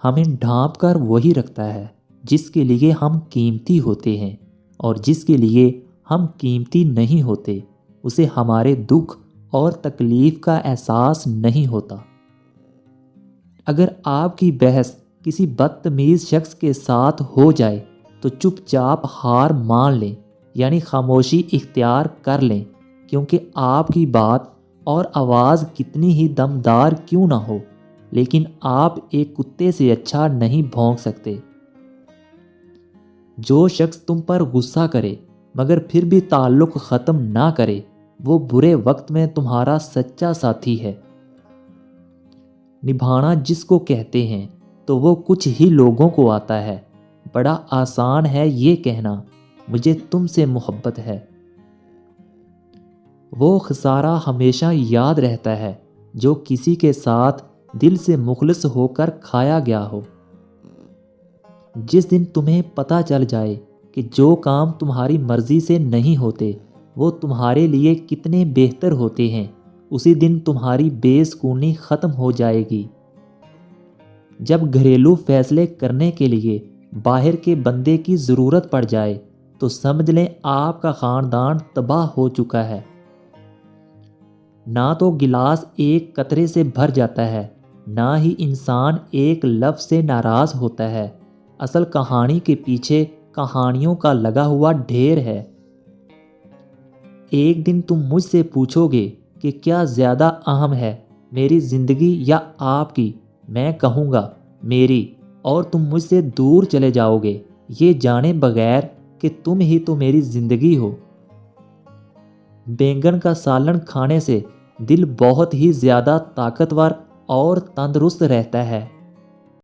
ہمیں ڈھانپ کر وہی رکھتا ہے جس کے لیے ہم قیمتی ہوتے ہیں، اور جس کے لیے ہم قیمتی نہیں ہوتے اسے ہمارے دکھ اور تکلیف کا احساس نہیں ہوتا۔ اگر آپ کی بحث کسی بدتمیز شخص کے ساتھ ہو جائے تو چپ چاپ ہار مان لیں، یعنی خاموشی اختیار کر لیں، کیونکہ آپ کی بات اور آواز کتنی ہی دمدار کیوں نہ ہو، لیکن آپ ایک کتے سے اچھا نہیں بھونک سکتے۔ جو شخص تم پر غصہ کرے مگر پھر بھی تعلق ختم نہ کرے، وہ برے وقت میں تمہارا سچا ساتھی ہے۔ نبھانا جس کو کہتے ہیں تو وہ کچھ ہی لوگوں کو آتا ہے۔ بڑا آسان ہے یہ کہنا مجھے تم سے محبت ہے۔ وہ خسارہ ہمیشہ یاد رہتا ہے جو کسی کے ساتھ دل سے مخلص ہو کر کھایا گیا ہو۔ جس دن تمہیں پتہ چل جائے کہ جو کام تمہاری مرضی سے نہیں ہوتے وہ تمہارے لیے کتنے بہتر ہوتے ہیں، اسی دن تمہاری بے سکونی ختم ہو جائے گی۔ جب گھریلو فیصلے کرنے کے لیے باہر کے بندے کی ضرورت پڑ جائے تو سمجھ لیں آپ کا خاندان تباہ ہو چکا ہے۔ نہ تو گلاس ایک قطرے سے بھر جاتا ہے، نہ ہی انسان ایک لفظ سے ناراض ہوتا ہے۔ اصل کہانی کے پیچھے کہانیوں کا لگا ہوا ڈھیر ہے۔ ایک دن تم مجھ سے پوچھو گے کہ کیا زیادہ اہم ہے، میری زندگی یا آپ کی؟ میں کہوں گا میری، اور تم مجھ سے دور چلے جاؤ گے یہ جانے بغیر کہ تم ہی تو میری زندگی ہو۔ بینگن کا سالن کھانے سے دل بہت ہی زیادہ طاقتور اور تندرست رہتا ہے۔